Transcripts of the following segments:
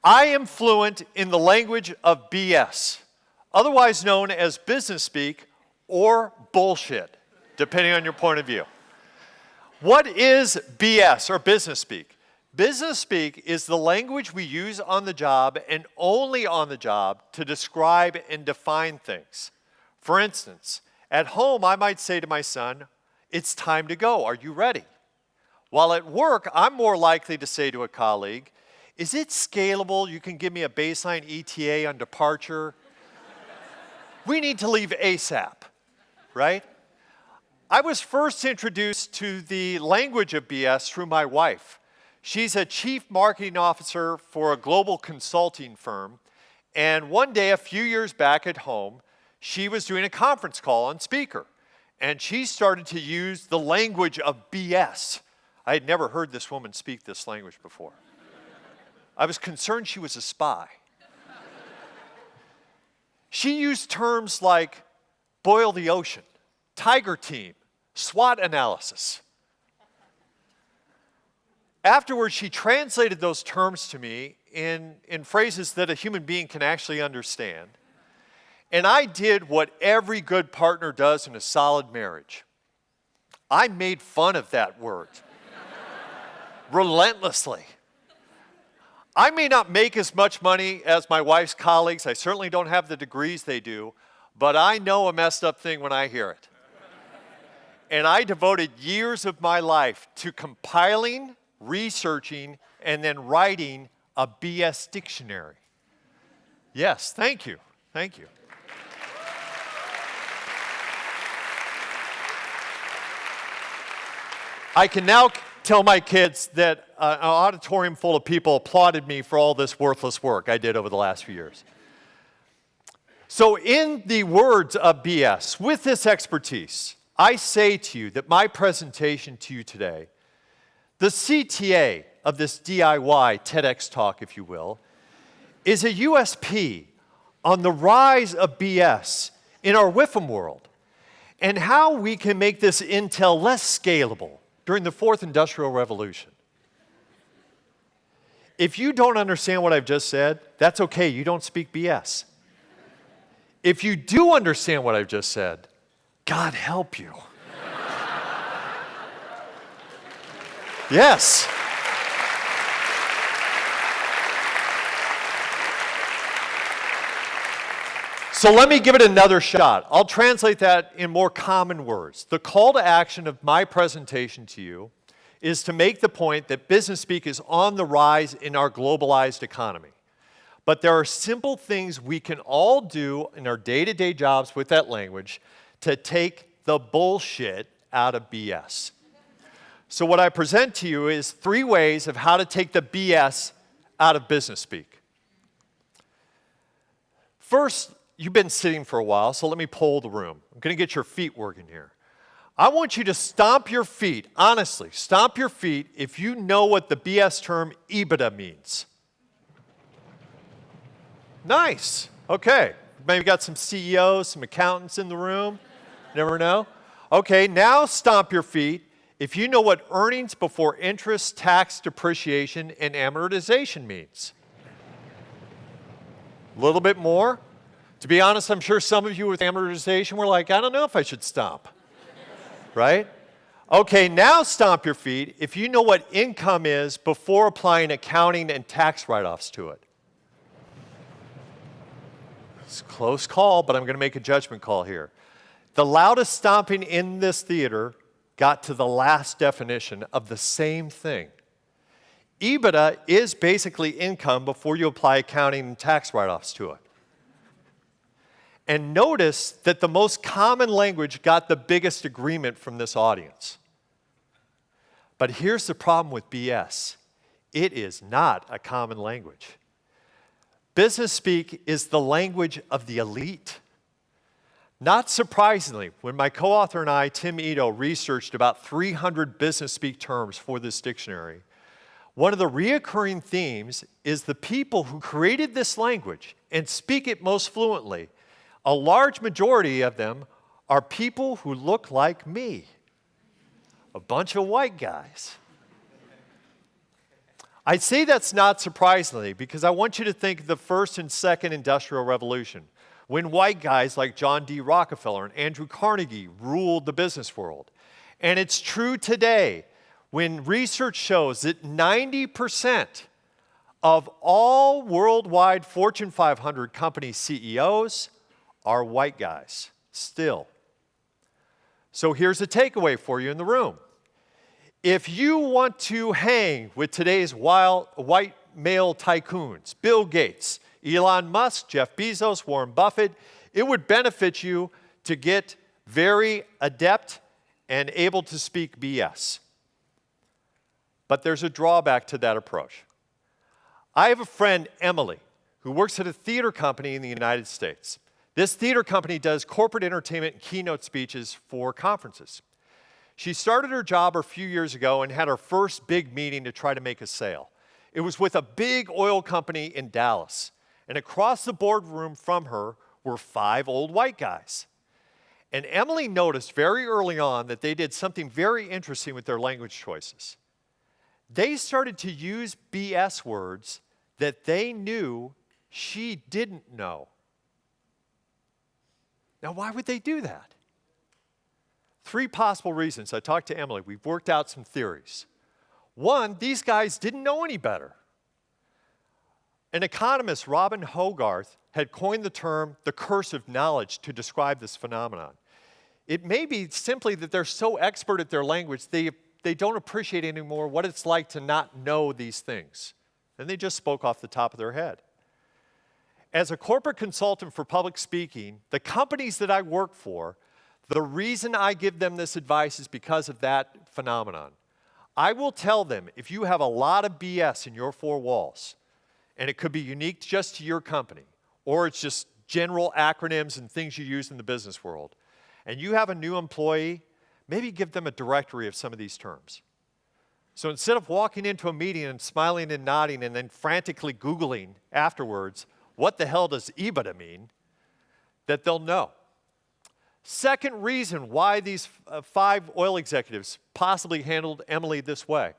I am fluent in the language of BS, otherwise known as business speak or bullshit, depending on your point of view. What is BS or business speak? Business speak is the language we use on the job and only on the job to describe and define things. For instance, at home I might say to my son, "It's time to go, are you ready?" While at work, I'm more likely to say to a colleague, "Is it scalable? You can give me a baseline ETA on departure? We need to leave ASAP," right? I was first introduced to the language of BS through my wife. She's a chief marketing officer for a global consulting firm, and one day a few years back at home, she was doing a conference call on speaker, and she started to use the language of BS. I had never heard this woman speak this language before. I was concerned she was a spy. She used terms like boil the ocean, tiger team, SWOT analysis. Afterwards, she translated those terms to me in phrases that a human being can actually understand. And I did what every good partner does in a solid marriage. I made fun of that word relentlessly. I may not make as much money as my wife's colleagues. I certainly don't have the degrees they do, but I know a messed up thing when I hear it. And I devoted years of my life to compiling, researching, and then writing a BS dictionary. Yes, thank you. Thank you. I can now tell my kids that an auditorium full of people applauded me for all this worthless work I did over the last few years. So in the words of BS, with this expertise, I say to you that my presentation to you today, the CTA of this DIY TEDx talk, if you will, is a USP on the rise of BS in our Wiltfong world and how we can make this intel less scalable during the fourth industrial revolution. If you don't understand what I've just said, that's okay, you don't speak BS. If you do understand what I've just said, God help you. Yes. So let me give it another shot. I'll translate that in more common words. The call to action of my presentation to you is to make the point that business speak is on the rise in our globalized economy. But there are simple things we can all do in our day-to-day jobs with that language to take the bullshit out of BS. So what I present to you is 3 ways of how to take the BS out of business speak. First, you've been sitting for a while, so let me poll the room. I'm going to get your feet working here. I want you to stomp your feet, honestly, stomp your feet if you know what the BS term EBITDA means. Nice. Okay. Maybe got some CEOs, some accountants in the room. Never know. Okay, now stomp your feet if you know what earnings before interest, tax, depreciation, and amortization means. A little bit more. To be honest, I'm sure some of you with amortization were like, I don't know if I should stomp. Right? Okay, now stomp your feet if you know what income is before applying accounting and tax write-offs to it. It's a close call, but I'm going to make a judgment call here. The loudest stomping in this theater got to the last definition of the same thing. EBITDA is basically income before you apply accounting and tax write-offs to it. And notice that the most common language got the biggest agreement from this audience. But here's the problem with BS. It is not a common language. Business speak is the language of the elite. Not surprisingly, when my co-author and I, Tim Ito, researched about 300 business speak terms for this dictionary, one of the reoccurring themes is the people who created this language and speak it most fluently. A large majority of them are people who look like me, a bunch of white guys. I say that's not surprisingly because I want you to think of the first and second industrial revolution, when white guys like John D. Rockefeller and Andrew Carnegie ruled the business world. And it's true today when research shows that 90% of all worldwide Fortune 500 company CEOs are white guys, still. So here's a takeaway for you in the room. If you want to hang with today's white male tycoons, Bill Gates, Elon Musk, Jeff Bezos, Warren Buffett, it would benefit you to get very adept and able to speak BS. But there's a drawback to that approach. I have a friend, Emily, who works at a theater company in the United States. This theater company does corporate entertainment and keynote speeches for conferences. She started her job a few years ago and had her first big meeting to try to make a sale. It was with a big oil company in Dallas. And across the boardroom from her were 5 old white guys. And Emily noticed very early on that they did something very interesting with their language choices. They started to use BS words that they knew she didn't know. Now, why would they do that? 3 possible reasons. I talked to Emily. We've worked out some theories. 1, these guys didn't know any better. An economist, Robin Hogarth, had coined the term the curse of knowledge to describe this phenomenon. It may be simply that they're so expert at their language, they don't appreciate anymore what it's like to not know these things. And they just spoke off the top of their head. As a corporate consultant for public speaking, the companies that I work for, the reason I give them this advice is because of that phenomenon. I will tell them, if you have a lot of BS in your 4 walls, and it could be unique just to your company, or it's just general acronyms and things you use in the business world, and you have a new employee, maybe give them a directory of some of these terms. So instead of walking into a meeting and smiling and nodding and then frantically Googling afterwards, what the hell does EBITDA mean, that they'll know. Second reason why these 5 oil executives possibly handled Emily this way.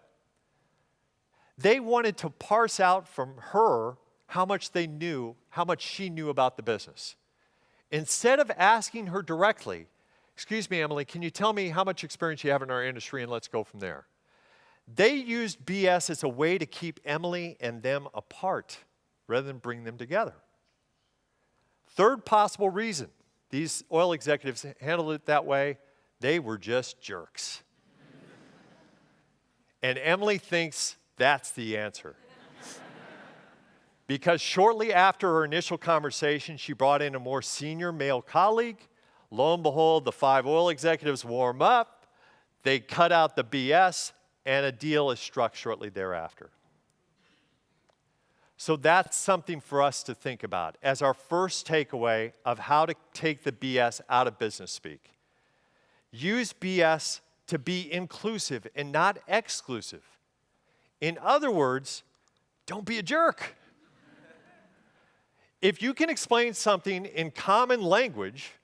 They wanted to parse out from her how much they knew, how much she knew about the business. Instead of asking her directly, excuse me, Emily, can you tell me how much experience you have in our industry and let's go from there? They used BS as a way to keep Emily and them apart rather than bring them together. Third possible reason these oil executives handled it that way, they were just jerks. And Emily thinks that's the answer. Because shortly after her initial conversation, she brought in a more senior male colleague. Lo and behold, the 5 oil executives warm up, they cut out the BS, and a deal is struck shortly thereafter. So that's something for us to think about as our first takeaway of how to take the BS out of business speak. Use BS to be inclusive and not exclusive. In other words, don't be a jerk. If you can explain something in common language,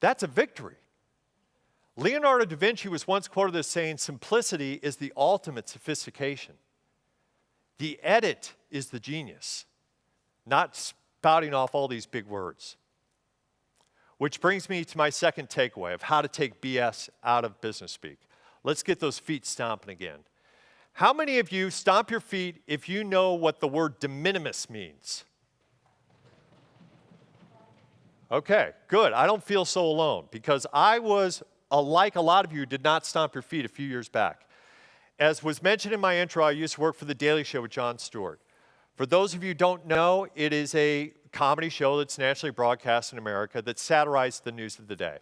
that's a victory. Leonardo da Vinci was once quoted as saying, simplicity is the ultimate sophistication. The edit is the genius, not spouting off all these big words. Which brings me to my second takeaway of how to take BS out of business speak. Let's get those feet stomping again. How many of you stomp your feet if you know what the word de minimis means? Okay, good. I don't feel so alone because I was, like a lot of you, did not stomp your feet a few years back. As was mentioned in my intro, I used to work for The Daily Show with Jon Stewart. For those of you who don't know, it is a comedy show that's nationally broadcast in America that satirizes the news of the day.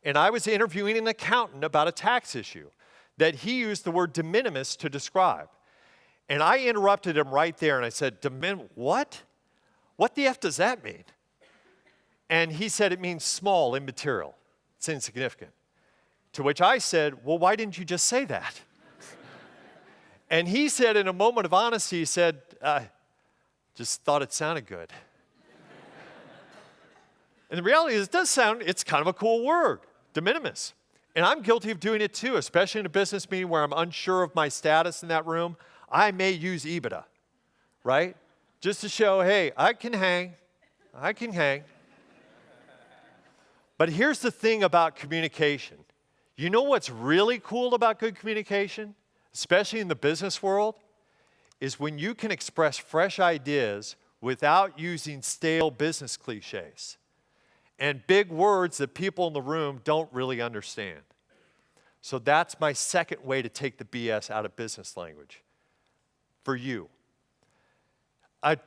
And I was interviewing an accountant about a tax issue that he used the word de minimis to describe. And I interrupted him right there and I said, what? What the F does that mean? And he said it means small, immaterial. It's insignificant. To which I said, well, why didn't you just say that? And he said in a moment of honesty, he said, just thought it sounded good. And the reality is, it's kind of a cool word, de minimis. And I'm guilty of doing it too, especially in a business meeting where I'm unsure of my status in that room. I may use EBITDA, right? Just to show, hey, I can hang. But here's the thing about communication. You know what's really cool about good communication, especially in the business world, is when you can express fresh ideas without using stale business cliches and big words that people in the room don't really understand. So that's my second way to take the BS out of business language for you.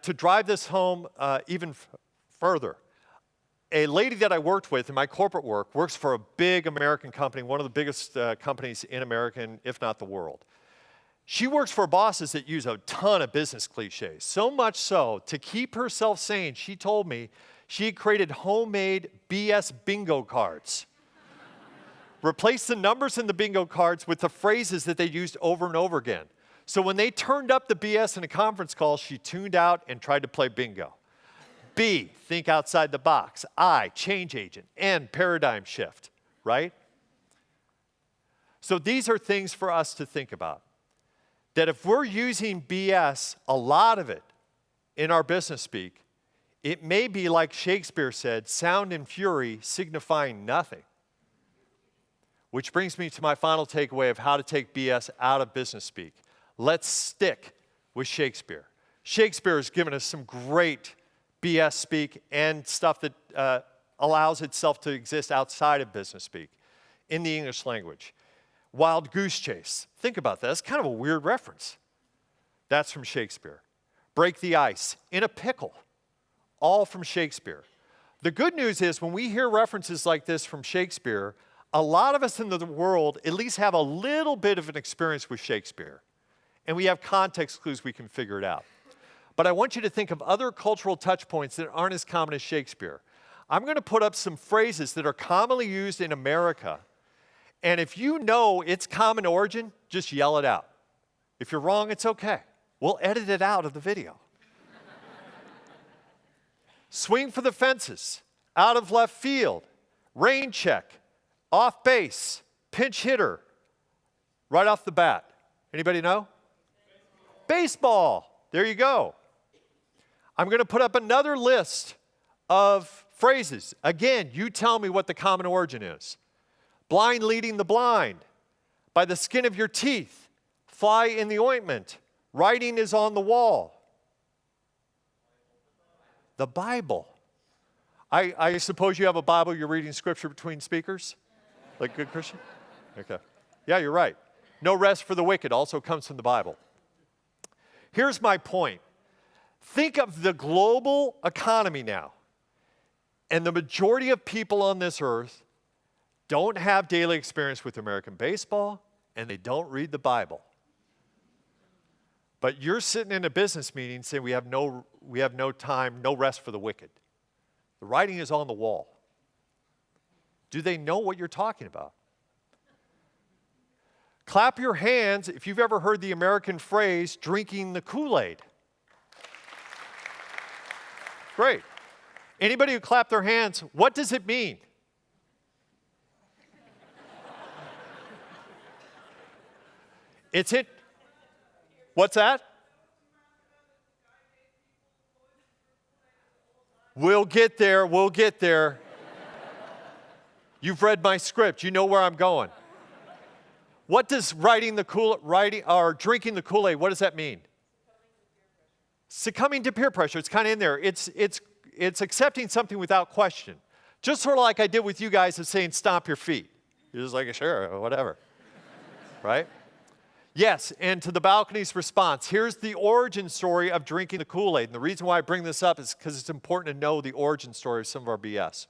To drive this home even further, a lady that I worked with in my corporate work works for a big American company, one of the biggest companies in America, if not the world. She works for bosses that use a ton of business cliches. So much so, to keep herself sane, she told me she had created homemade BS bingo cards. Replaced the numbers in the bingo cards with the phrases that they used over and over again. So when they turned up the BS in a conference call, she tuned out and tried to play bingo. B, think outside the box. I, change agent. N, paradigm shift, right? So these are things for us to think about. That if we're using BS, a lot of it, in our business speak, it may be like Shakespeare said, sound and fury signifying nothing. Which brings me to my final takeaway of how to take BS out of business speak. Let's stick with Shakespeare. Shakespeare has given us some great BS speak and stuff that allows itself to exist outside of business speak in the English language. Wild Goose Chase. Think about that. That's kind of a weird reference. That's from Shakespeare. Break the Ice. In a Pickle. All from Shakespeare. The good news is when we hear references like this from Shakespeare, a lot of us in the world at least have a little bit of an experience with Shakespeare. And we have context clues we can figure it out. But I want you to think of other cultural touch points that aren't as common as Shakespeare. I'm going to put up some phrases that are commonly used in America. And if you know its common origin, just yell it out. If you're wrong, it's okay. We'll edit it out of the video. Swing for the fences, out of left field, rain check, off base, pinch hitter, right off the bat. Anybody know? Baseball. There you go. I'm going to put up another list of phrases. Again, you tell me what the common origin is. Blind leading the blind. By the skin of your teeth. Fly in the ointment. Writing is on the wall. The Bible. I suppose you have a Bible, you're reading scripture between speakers? Like good Christian? Okay. Yeah, you're right. No rest for the wicked also comes from the Bible. Here's my point. Think of the global economy now. And the majority of people on this earth don't have daily experience with American baseball, and they don't read the Bible. But you're sitting in a business meeting saying we have no time, no rest for the wicked. The writing is on the wall. Do they know what you're talking about? Clap your hands if you've ever heard the American phrase, drinking the Kool-Aid. Great. Anybody who clapped their hands, what does it mean? It's it. What's that? We'll get there. We'll get there. You've read my script. You know where I'm going. What does drinking the Kool-Aid, what does that mean? Succumbing to peer pressure. It's kind of in there. It's accepting something without question. Just sort of like I did with you guys of saying stomp your feet. You're just like, sure, whatever. Right? Yes, and to the balcony's response, here's the origin story of drinking the Kool-Aid. And the reason why I bring this up is because it's important to know the origin story of some of our BS.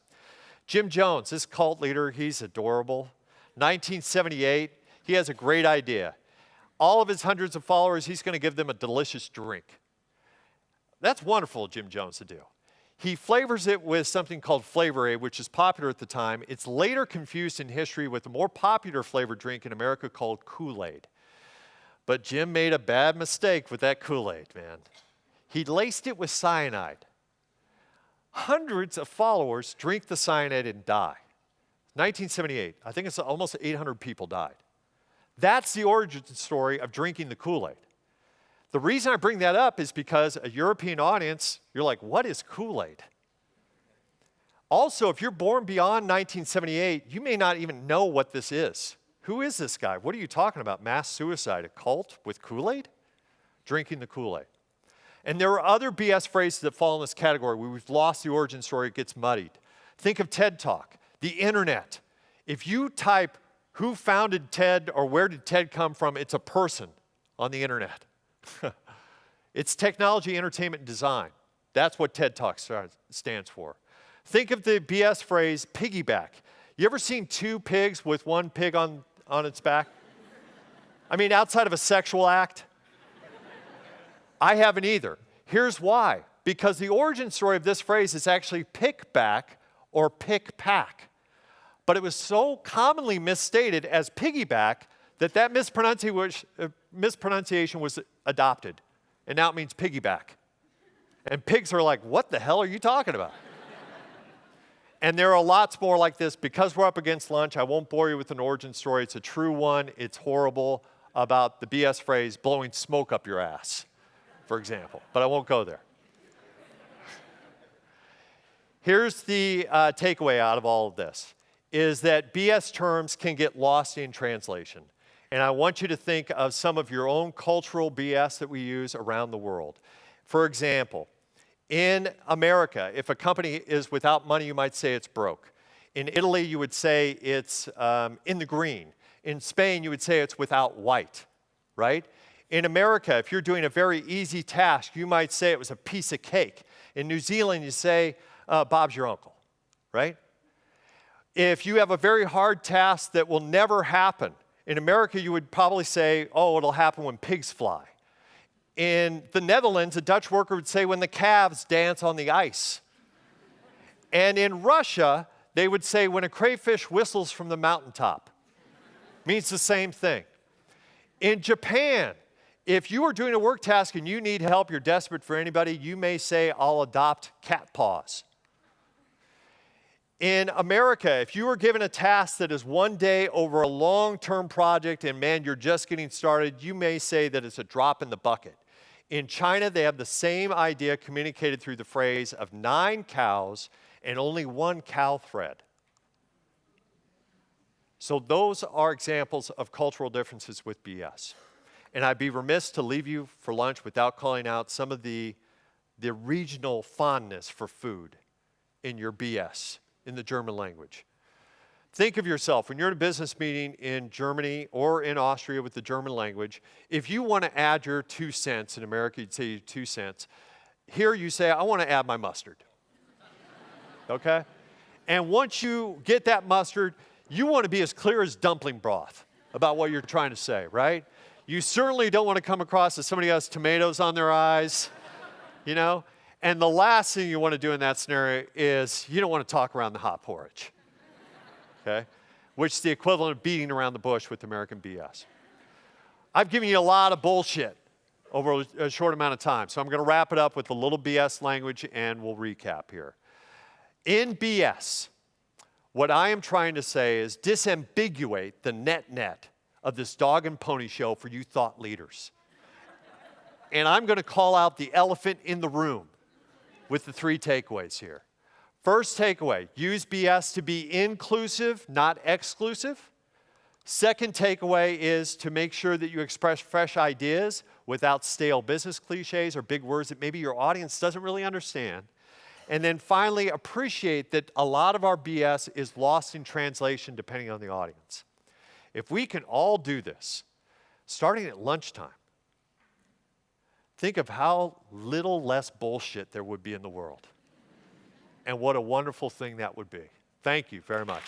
Jim Jones, this cult leader, he's adorable. 1978, he has a great idea. All of his hundreds of followers, he's going to give them a delicious drink. That's wonderful of Jim Jones to do. He flavors it with something called Flavor Aid, which is popular at the time. It's later confused in history with a more popular flavored drink in America called Kool-Aid. But Jim made a bad mistake with that Kool-Aid, man. He laced it with cyanide. Hundreds of followers drink the cyanide and die. 1978, I think it's almost 800 people died. That's the origin story of drinking the Kool-Aid. The reason I bring that up is because a European audience, you're like, what is Kool-Aid? Also, if you're born beyond 1978, you may not even know what this is. Who is this guy? What are you talking about? Mass suicide, a cult with Kool-Aid? Drinking the Kool-Aid. And there are other BS phrases that fall in this category where we've lost the origin story, it gets muddied. Think of TED Talk, the internet. If you type who founded TED or where did TED come from, it's a person on the internet. It's technology, entertainment, and design. That's what TED Talk stands for. Think of the BS phrase piggyback. You ever seen two pigs with one pig on its back? I mean, outside of a sexual act? I haven't either. Here's why. Because the origin story of this phrase is actually pick back or pick pack. But it was so commonly misstated as piggyback that mispronunciation was adopted. And now it means piggyback. And pigs are like, what the hell are you talking about? And there are lots more like this. Because we're up against lunch, I won't bore you with an origin story. It's a true one. It's horrible about the BS phrase blowing smoke up your ass, for example. But I won't go there. Here's the takeaway out of all of this, is that BS terms can get lost in translation. And I want you to think of some of your own cultural BS that we use around the world. For example, in America, if a company is without money, you might say it's broke. In Italy, you would say it's in the green. In Spain, you would say it's without white, right? In America, if you're doing a very easy task, you might say it was a piece of cake. In New Zealand, you say, Bob's your uncle, right? If you have a very hard task that will never happen, in America, you would probably say, oh, it'll happen when pigs fly. In the Netherlands, a Dutch worker would say when the calves dance on the ice. And in Russia, they would say when a crayfish whistles from the mountaintop. Means the same thing. In Japan, if you are doing a work task and you need help, you're desperate for anybody, you may say, I'll adopt cat paws. In America, if you are given a task that is one day over a long-term project and man, you're just getting started, you may say that it's a drop in the bucket. In China, they have the same idea communicated through the phrase of 9 cows and only 1 cow thread. So those are examples of cultural differences with BS. And I'd be remiss to leave you for lunch without calling out some of the regional fondness for food in your BS, in the German language. Think of yourself, when you're in a business meeting in Germany or in Austria with the German language, if you want to add your 2 cents, in America you'd say 2 cents, here you say, I want to add my mustard, okay? And once you get that mustard, you want to be as clear as dumpling broth about what you're trying to say, right? You certainly don't want to come across as somebody who has tomatoes on their eyes, you know? And the last thing you want to do in that scenario is you don't want to talk around the hot porridge, okay? Which is the equivalent of beating around the bush with American BS. I've given you a lot of bullshit over a short amount of time, so I'm going to wrap it up with a little BS language and we'll recap here. In BS, what I am trying to say is disambiguate the net of this dog and pony show for you thought leaders. And I'm going to call out the elephant in the room with the 3 takeaways here. First takeaway, use BS to be inclusive, not exclusive. Second takeaway is to make sure that you express fresh ideas without stale business cliches or big words that maybe your audience doesn't really understand. And then finally, appreciate that a lot of our BS is lost in translation depending on the audience. If we can all do this, starting at lunchtime, think of how little less bullshit there would be in the world. And what a wonderful thing that would be. Thank you very much.